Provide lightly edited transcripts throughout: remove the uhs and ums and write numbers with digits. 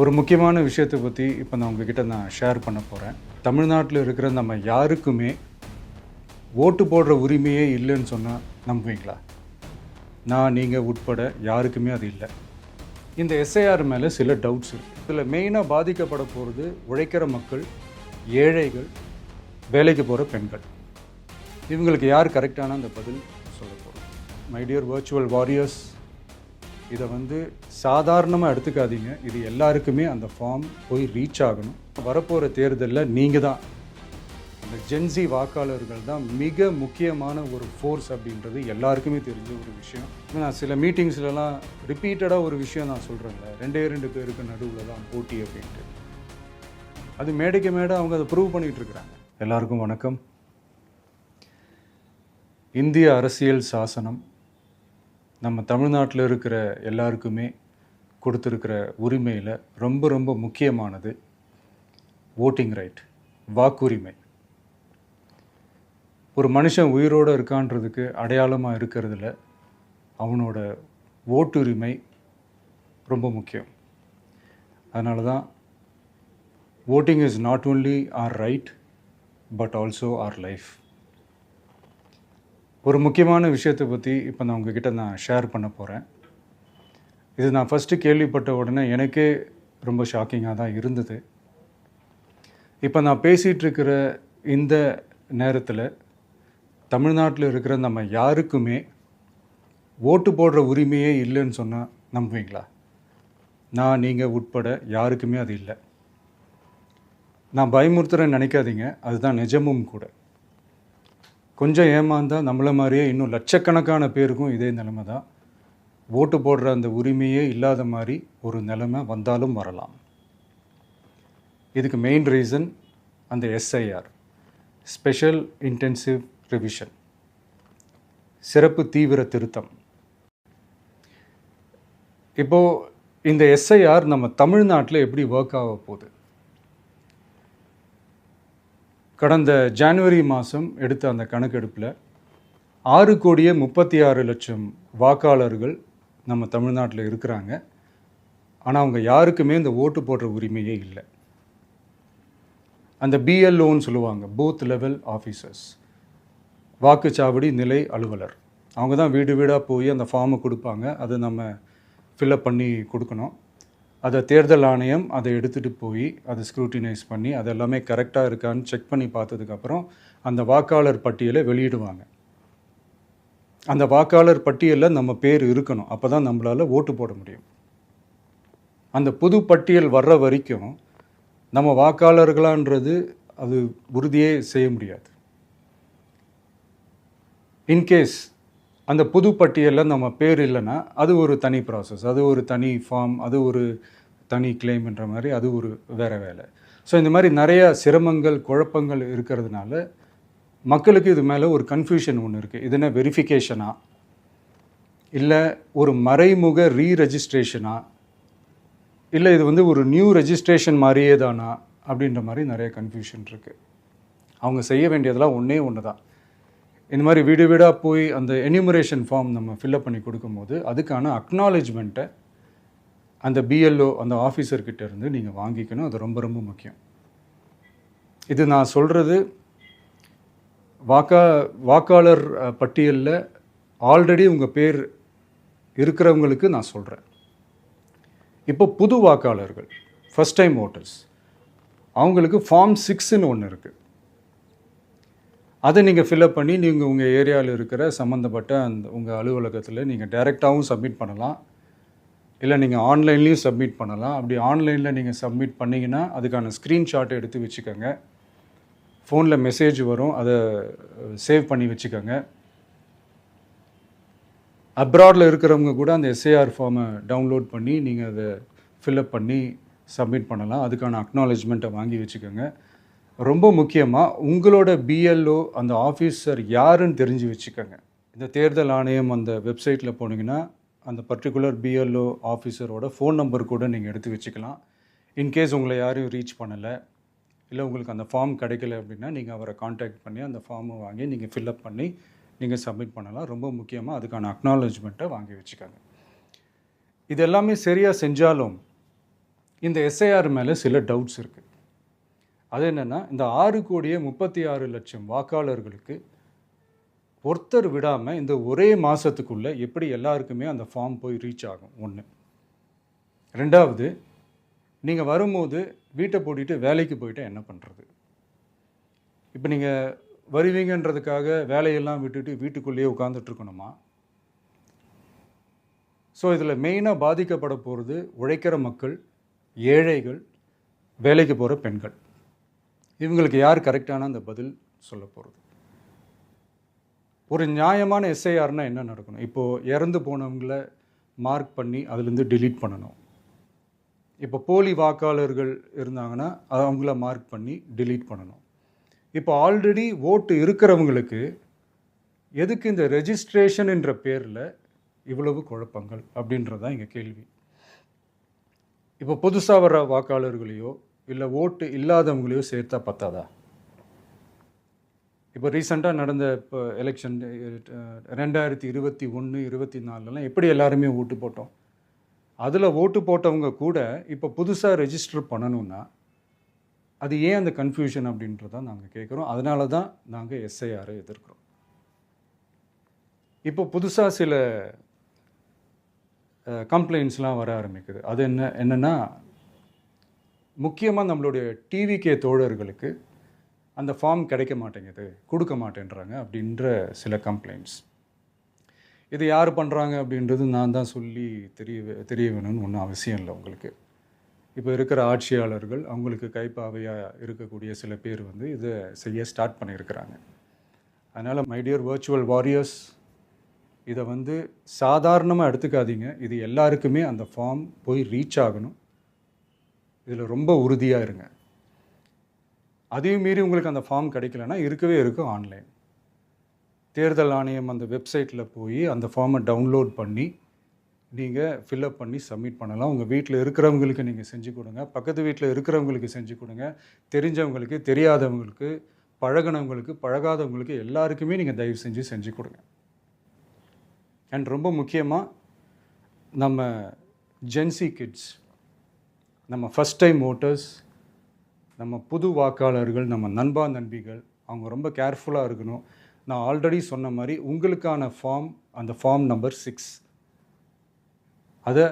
ஒரு முக்கியமான விஷயத்தை பற்றி இப்போ நான் உங்ககிட்ட ஷேர் பண்ண போகிறேன். தமிழ்நாட்டில் இருக்கிற நம்ம யாருக்குமே ஓட்டு போடுற உரிமையே இல்லைன்னு சொன்னால் நம்புவீங்களா? நீங்கள் உட்பட யாருக்குமே அது இல்லை. இந்த எஸ்ஐஆர் மேலே சில டவுட்ஸ் இருக்குது. இதில் மெயினாக பாதிக்கப்பட போகிறது உழைக்கிற மக்கள், ஏழைகள், வேலைக்கு போகிற பெண்கள். இவங்களுக்கு யார் கரெக்டான அந்த பதில் சொல்ல போகிறோம்? மை டியர் வர்ச்சுவல் வாரியர்ஸ், இதை சாதாரணமாக எடுத்துக்காதீங்க. இது எல்லாருக்குமே அந்த ஃபார்ம் போய் ரீச் ஆகணும். வரப்போகிற தேர்தலில் நீங்கள் தான், அந்த ஜென்சி வாக்காளர்கள் தான் மிக முக்கியமான ஒரு ஃபோர்ஸ் அப்படின்றது எல்லாருக்குமே தெரிஞ்ச ஒரு விஷயம். நான் சில மீட்டிங்ஸ்லலாம் ரிப்பீட்டடாக ஒரு விஷயம் நான் சொல்கிறேன்ல, ரெண்டு பேருக்கு நடுவில் தான் போட்டி அப்படின்ட்டு. அது மேடைக்கு மேடை அவங்க அதை ப்ரூவ் பண்ணிகிட்டு இருக்கிறாங்க. எல்லாருக்கும் வணக்கம். இந்திய அரசியல் சாசனம் நம்ம தமிழ்நாட்டில் இருக்கிற எல்லாருக்குமே கொடுத்துருக்கிற உரிமையில் ரொம்ப ரொம்ப முக்கியமானது ஓட்டிங் ரைட், வாக்குரிமை. ஒரு மனுஷன் உயிரோடு இருக்கான்றதுக்கு அடையாளமாக இருக்கிறதுல அவனோட ஓட்டுரிமை ரொம்ப முக்கியம். அதனால தான் voting is not only our right but also our life. ஒரு முக்கியமான விஷயத்தை பற்றி இப்போ நான் உங்ககிட்ட ஷேர் பண்ண போகிறேன். இது நான் ஃபஸ்ட்டு கேள்விப்பட்ட உடனே எனக்கே ரொம்ப ஷாக்கிங்காக தான் இருந்தது. இப்போ நான் பேசிகிட்ருக்கிற இந்த நேரத்தில் தமிழ்நாட்டில் இருக்கிற நம்ம யாருக்குமே ஓட்டு போடுற உரிமையே இல்லைன்னு சொன்னால் நம்புவீங்களா? நீங்கள் உட்பட யாருக்குமே அது இல்லை. நான் பயமுறுத்துறேன்னு நினைக்காதீங்க, அதுதான் நிஜமும் கூட. கொஞ்சம் ஏமாந்தால் நம்மளை மாதிரியே இன்னும் லட்சக்கணக்கான பேருக்கும் இதே நிலைமை தான். ஓட்டு போடுற அந்த உரிமையே இல்லாத மாதிரி ஒரு நிலைமை வந்தாலும் வரலாம். இதுக்கு மெயின் ரீசன் அந்த எஸ்ஐஆர், ஸ்பெஷல் இன்டென்சிவ் ரிவிஷன், சிறப்பு தீவிர திருத்தம். இப்போது இந்த எஸ்ஐஆர் நம்ம தமிழ்நாட்டில் எப்படி ஒர்க் ஆக போகுது? கடந்த ஜனவரி மாதம் எடுத்த அந்த கணக்கெடுப்பில் 6,36,00,000 வாக்காளர்கள் நம்ம தமிழ்நாட்டில் இருக்கிறாங்க. ஆனால் அவங்க யாருக்குமே இந்த ஓட்டு போடுற உரிமையே இல்லை. அந்த பிஎல்ஓன்னு சொல்லுவாங்க, பூத் லெவல் ஆஃபீஸர்ஸ், வாக்குச்சாவடி நிலை அலுவலர். அவங்க தான் வீடு வீடாக போய் அந்த ஃபார்மை கொடுப்பாங்க. அதை நம்ம ஃபில்அப் பண்ணி கொடுக்கணும். அதை தேர்தல் ஆணையம் அதை எடுத்துகிட்டு போய் அதை ஸ்க்ரூட்டினைஸ் பண்ணி அது எல்லாமே கரெக்டாக இருக்கான்னு செக் பண்ணி பார்த்ததுக்கப்புறம் அந்த வாக்காளர் பட்டியலை வெளியிடுவாங்க. அந்த வாக்காளர் பட்டியலில் நம்ம பேர் இருக்கணும், அப்போ தான் நம்மளால் ஓட்டு போட முடியும். அந்த புது பட்டியல் வர்ற வரைக்கும் நம்ம வாக்காளர்களான்றது அது உறுதியே செய்ய முடியாது. இன்கேஸ் அந்த புது பட்டியலில் நம்ம பேர் இல்லைன்னா அது ஒரு தனி ப்ராசஸ், அது ஒரு தனி ஃபார்ம், அது ஒரு தனி கிளைம்ன்ற மாதிரி அது ஒரு வேறு வேலை. ஸோ இந்த மாதிரி நிறைய சிரமங்கள், குழப்பங்கள் இருக்கிறதுனால மக்களுக்கு இது மேலே ஒரு கன்ஃபியூஷன் ஒன்று இருக்குது. இது என்ன வெரிஃபிகேஷனா இல்லை ஒரு மறைமுக ரீரெஜிஸ்ட்ரேஷனா இல்லை இது ஒரு நியூ ரெஜிஸ்ட்ரேஷன் மாதிரியே தானா அப்படின்ற மாதிரி நிறைய கன்ஃபியூஷன் இருக்குது. அவங்க செய்ய வேண்டியதெல்லாம் ஒன்று தான். இந்த மாதிரி வீடு வீடாக போய் அந்த என்யூமரேஷன் ஃபார்ம் நம்ம ஃபில்அப் பண்ணி கொடுக்கும்போது அதுக்கான அக்னாலேஜ்மெண்ட்டை அந்த பிஎல்ஓ அந்த ஆஃபீஸர்கிட்ட இருந்து நீங்கள் வாங்கிக்கணும். அது ரொம்ப ரொம்ப முக்கியம். இது நான் சொல்கிறது வாக்காளர் பட்டியலில் ஆல்ரெடி உங்கள் பேர் இருக்கிறவங்களுக்கு நான் சொல்கிறேன். இப்போ புது வாக்காளர்கள், ஃபஸ்ட் டைம் ஓட்டர்ஸ், அவங்களுக்கு ஃபார்ம் 6ன்னு ஒன்று இருக்குது. அதை நீங்கள் ஃபில்அப் பண்ணி நீங்கள் உங்கள் ஏரியாவில் இருக்கிற சம்மந்தப்பட்ட அந்த உங்கள் அலுவலகத்தில் நீங்கள் டைரெக்டாகவும் சப்மிட் பண்ணலாம், இல்லை நீங்கள் ஆன்லைன்லேயும் சப்மிட் பண்ணலாம். அப்படி ஆன்லைனில் நீங்கள் சப்மிட் பண்ணிங்கன்னா அதுக்கான ஸ்க்ரீன்ஷாட்டை எடுத்து வச்சுக்கோங்க. ஃபோனில் மெசேஜ் வரும், அதை சேவ் பண்ணி வச்சுக்கோங்க. அப்ராடில் இருக்கிறவங்க கூட அந்த எஸ்ஐஆர் ஃபார்மை டவுன்லோட் பண்ணி நீங்கள் அதை ஃபில்அப் பண்ணி சப்மிட் பண்ணலாம். அதுக்கான அக்னாலேஜ்மெண்ட்டை வாங்கி வச்சுக்கோங்க. ரொம்ப முக்கியமாக உங்களோட பிஎல்ஓ அந்த ஆஃபீஸர் யாருன்னு தெரிஞ்சு வச்சுக்கோங்க. இந்த தேர்தல் ஆணையம் அந்த வெப்சைட்டில் போனீங்கன்னா அந்த பர்டிகுலர் பிஎல்ஓ ஆஃபீஸரோட ஃபோன் நம்பர் கூட நீங்கள் எடுத்து வச்சுக்கலாம். இன்கேஸ் உங்களை யாரையும் ரீச் பண்ணலை, இல்லை உங்களுக்கு அந்த ஃபார்ம் கிடைக்கல அப்படின்னா நீங்கள் அவரை காண்டாக்ட் பண்ணி அந்த ஃபார்மை வாங்கி நீங்கள் ஃபில்அப் பண்ணி நீங்கள் சப்மிட் பண்ணலாம். ரொம்ப முக்கியமாக அதுக்கான அக்னாலேஜ்மெண்ட்டை வாங்கி வச்சுக்கோங்க. இது எல்லாமே சரியாக செஞ்சாலும் இந்த எஸ்ஐஆர் மேலே சில டவுட்ஸ் இருக்குது. அது என்னென்னா, இந்த 6,36,00,000 வாக்காளர்களுக்கு ஒருத்தர் விடாமல் இந்த ஒரே மாதத்துக்குள்ளே எப்படி எல்லாருக்குமே அந்த ஃபார்ம் போய் ரீச் ஆகும்? ஒன்று. ரெண்டாவது, நீங்கள் வரும்போது வீட்டை பூட்டிட்டு வேலைக்கு போயிட்டு என்ன பண்ணுறது? இப்போ நீங்கள் வருவீங்கன்றதுக்காக வேலையெல்லாம் விட்டுட்டு வீட்டுக்குள்ளேயே உட்காந்துட்ருக்கணுமா? ஸோ இதில் மெயினாக பாதிக்கப்பட போகிறது உழைக்கிற மக்கள், ஏழைகள், வேலைக்கு போகிற பெண்கள். இவங்களுக்கு யார் கரெக்டான அந்த பதில் சொல்ல போகிறது? ஒரு நியாயமான எஸ்ஐஆர்னால் என்ன நடக்கணும்? இப்போது இறந்து போனவங்கள மார்க் பண்ணி அதுலேருந்து டிலீட் பண்ணணும். இப்போ போலி வாக்காளர்கள் இருந்தாங்கன்னா அவங்கள மார்க் பண்ணி டிலீட் பண்ணணும். இப்போ ஆல்ரெடி ஓட்டு இருக்கிறவங்களுக்கு எதுக்கு இந்த ரெஜிஸ்ட்ரேஷன் என்ற பேரில் இவ்வளவு குழப்பங்கள் அப்படின்றதான் இங்கே கேள்வி. இப்போ புதுசாக வர வாக்காளர்களையோ இல்லை ஓட்டு இல்லாதவங்களையோ சேர்த்தா பத்தாதா? இப்போ ரீசெண்டாக நடந்த இப்போ எலெக்ஷன் 2021, 24 எப்படி எல்லாருமே ஓட்டு போட்டோம்? அதில் ஓட்டு போட்டவங்க கூட இப்போ புதுசாக ரெஜிஸ்டர் பண்ணணுன்னா அது ஏன் அந்த கன்ஃபியூஷன் அப்படின்றதான் நாங்கள் கேட்குறோம். அதனால தான் நாங்கள் எஸ்ஐஆரை எதிர்க்கிறோம். இப்போ புதுசாக சில கம்ப்ளைண்ட்ஸ்லாம் வர ஆரம்பிக்குது. அது என்னென்னா, முக்கியமாக நம்மளுடைய டிவிகே தோழர்களுக்கு அந்த ஃபார்ம் கிடைக்க மாட்டேங்குது, கொடுக்க மாட்டேன்றாங்க அப்படின்ற சில கம்ப்ளைண்ட்ஸ். இது யார் பண்ணுறாங்க அப்படின்றது நான் தான் சொல்லி தெரிய வேணும்னு ஒன்றும் அவசியம் இல்லை உங்களுக்கு. இப்போ இருக்கிற ஆட்சியாளர்கள், அவங்களுக்கு கைப்பாவையாக இருக்கக்கூடிய சில பேர் இதை செய்ய ஸ்டார்ட் பண்ணியிருக்கிறாங்க. அதனால் மை டியர் வர்ச்சுவல் வாரியர்ஸ், இதை சாதாரணமாக எடுத்துக்காதீங்க. இது எல்லாருக்குமே அந்த ஃபார்ம் போய் ரீச் ஆகணும். இதில் ரொம்ப உறுதியாக இருங்க. அதையும் மீறி உங்களுக்கு அந்த ஃபார்ம் கிடைக்கலன்னா இருக்கவே இருக்கும் ஆன்லைன். தேர்தல் ஆணையம் அந்த வெப்சைட்டில் போய் அந்த ஃபார்மை டவுன்லோட் பண்ணி நீங்கள் ஃபில்அப் பண்ணி சப்மிட் பண்ணலாம். உங்கள் வீட்டில் இருக்கிறவங்களுக்கு நீங்கள் செஞ்சு கொடுங்க, பக்கத்து வீட்டில் இருக்கிறவங்களுக்கு செஞ்சு கொடுங்க, தெரிஞ்சவங்களுக்கு, தெரியாதவங்களுக்கு, பழகினவங்களுக்கு, பழகாதவங்களுக்கு எல்லாருக்குமே நீங்கள் தயவு செஞ்சு கொடுங்க. அண்ட் ரொம்ப முக்கியமாக நம்ம ஜென்சி கிட்ஸ், நம்ம ஃபஸ்ட் டைம் ஓட்டர்ஸ், நம்ம புது வாக்காளர்கள், நம்ம நண்பா நண்பிகள், அவங்க ரொம்ப கேர்ஃபுல்லாக இருக்கணும். நான் ஆல்ரெடி சொன்ன மாதிரி உங்களுக்கான ஃபார்ம், அந்த ஃபார்ம் நம்பர் 6, அதை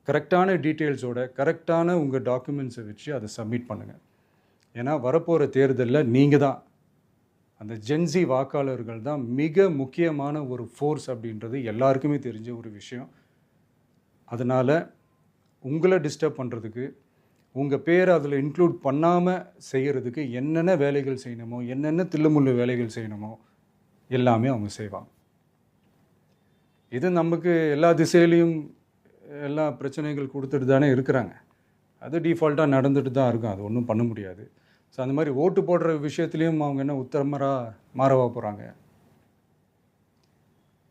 கரெக்டான டீட்டெயில்ஸோட, கரெக்டான உங்கள் டாக்குமெண்ட்ஸை வச்சு அதை சப்மிட் பண்ணுங்கள். ஏன்னா வரப்போகிற தேர்தலில் நீங்கள் தான், அந்த ஜென்சி வாக்காளர்கள் தான் மிக முக்கியமான ஒரு ஃபோர்ஸ் அப்படின்றது எல்லாருக்குமே தெரிஞ்ச ஒரு விஷயம். அதனால் உங்களை டிஸ்டர்ப் பண்ணுறதுக்கு, உங்கள் பேரை அதில் இன்க்ளூட் பண்ணாமல் செய்கிறதுக்கு என்னென்ன வேலைகள் செய்யணுமோ, என்னென்ன தில்லுமுள்ளு வேலைகள் செய்யணுமோ எல்லாமே அவங்க செய்வாங்க. இது நமக்கு எல்லா திசையிலையும் எல்லா பிரச்சனைகள் கொடுத்துட்டு தானே இருக்கிறாங்க. அது டிஃபால்ட்டாக நடந்துட்டு தான் இருக்கும். அது ஒன்றும் பண்ண முடியாது. ஸோ அந்த மாதிரி ஓட்டு போடுற விஷயத்துலேயும் அவங்க என்ன உத்தரமராக மாறவா போகிறாங்க?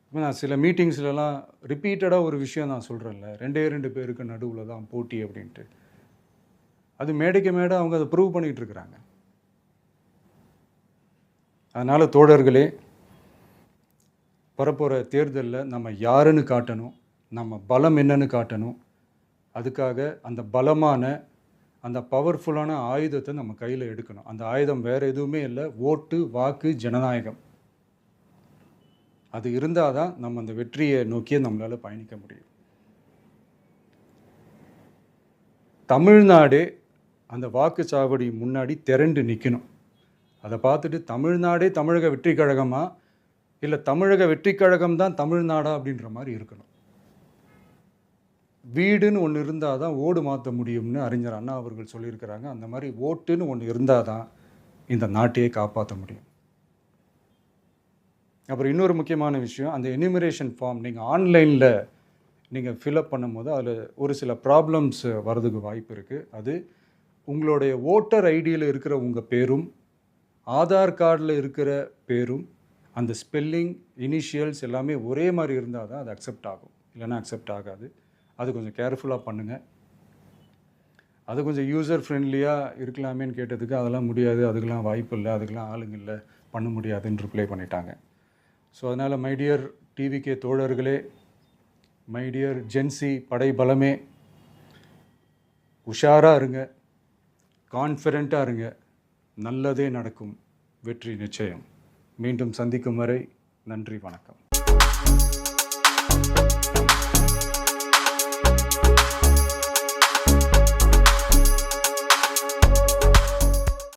இப்போ நான் சில மீட்டிங்ஸ்லலாம் ரிப்பீட்டடாக ஒரு விஷயம் நான் சொல்கிறேன்ல, 2 பேருக்கு நடுவில் தான் போட்டி அப்படின்ட்டு. அது மேடைக்கு மேடை அவங்க அதை ப்ரூவ் பண்ணிகிட்டு இருக்கிறாங்க. அதனால் தோழர்களே, வரப்போகிற தேர்தலில் நம்ம யாருன்னு காட்டணும், நம்ம பலம் என்னன்னு காட்டணும். அதுக்காக அந்த பலமான, அந்த பவர்ஃபுல்லான ஆயுதத்தை நம்ம கையில் எடுக்கணும். அந்த ஆயுதம் வேறு எதுவுமே இல்லை, ஓட்டு, வாக்கு, ஜனநாயகம். அது இருந்தால் தான் நம்ம அந்த வெற்றியை நோக்கியே நம்மளால் பயணிக்க முடியும். தமிழ்நாடே அந்த வாக்குச்சாவடி முன்னாடி திரண்டு நிற்கணும். அதை பார்த்துட்டு தமிழ்நாடே தமிழக வெற்றி கழகமா, இல்லை தமிழக வெற்றி கழகம் தான் தமிழ்நாடா அப்படின்ற மாதிரி இருக்கணும். வீடுன்னு ஒன்று இருந்தால் தான் ஓடு மாற்ற முடியும்னு அறிஞர் அண்ணா அவர்கள் சொல்லியிருக்கிறாங்க. அந்த மாதிரி ஓட்டுன்னு ஒன்று இருந்தால் தான் இந்த நாட்டையே காப்பாற்ற முடியும். அப்புறம் இன்னொரு முக்கியமான விஷயம், அந்த எனிமரேஷன் ஃபார்ம் நீங்கள் ஆன்லைனில் நீங்கள் ஃபில்அப் பண்ணும்போது அதில் ஒரு சில ப்ராப்ளம்ஸ் வர்றதுக்கு வாய்ப்பு இருக்குது. அது உங்களுடைய ஓட்டர் ஐடியில் இருக்கிற உங்கள் பேரும், ஆதார் கார்டில் இருக்கிற பேரும், அந்த ஸ்பெல்லிங், இனிஷியல்ஸ் எல்லாமே ஒரே மாதிரி இருந்தால் தான் அது அக்செப்ட் ஆகும், இல்லைன்னா அக்செப்ட் ஆகாது. அது கொஞ்சம் கேர்ஃபுல்லாக பண்ணுங்கள். அது கொஞ்சம் யூசர் ஃப்ரெண்ட்லியாக இருக்கலாமேன்னு கேட்டதுக்கு அதெல்லாம் முடியாது, அதுக்கெலாம் வாய்ப்பு இல்லை, அதுக்கெலாம் ஆளுங்க இல்லை, பண்ண முடியாதுன்னு ரிப்ளை பண்ணிட்டாங்க. ஸோ அதனால் மை டியர் டிவிகே தோழர்களே, மை டியர் ஜென்சி படை பலமே, உஷாராக இருங்க, கான்ஃபிடெண்ட்டாக இருங்க, நல்லதே நடக்கும், வெற்றி நிச்சயம். மீண்டும் சந்திக்கும் வரை நன்றி, வணக்கம்.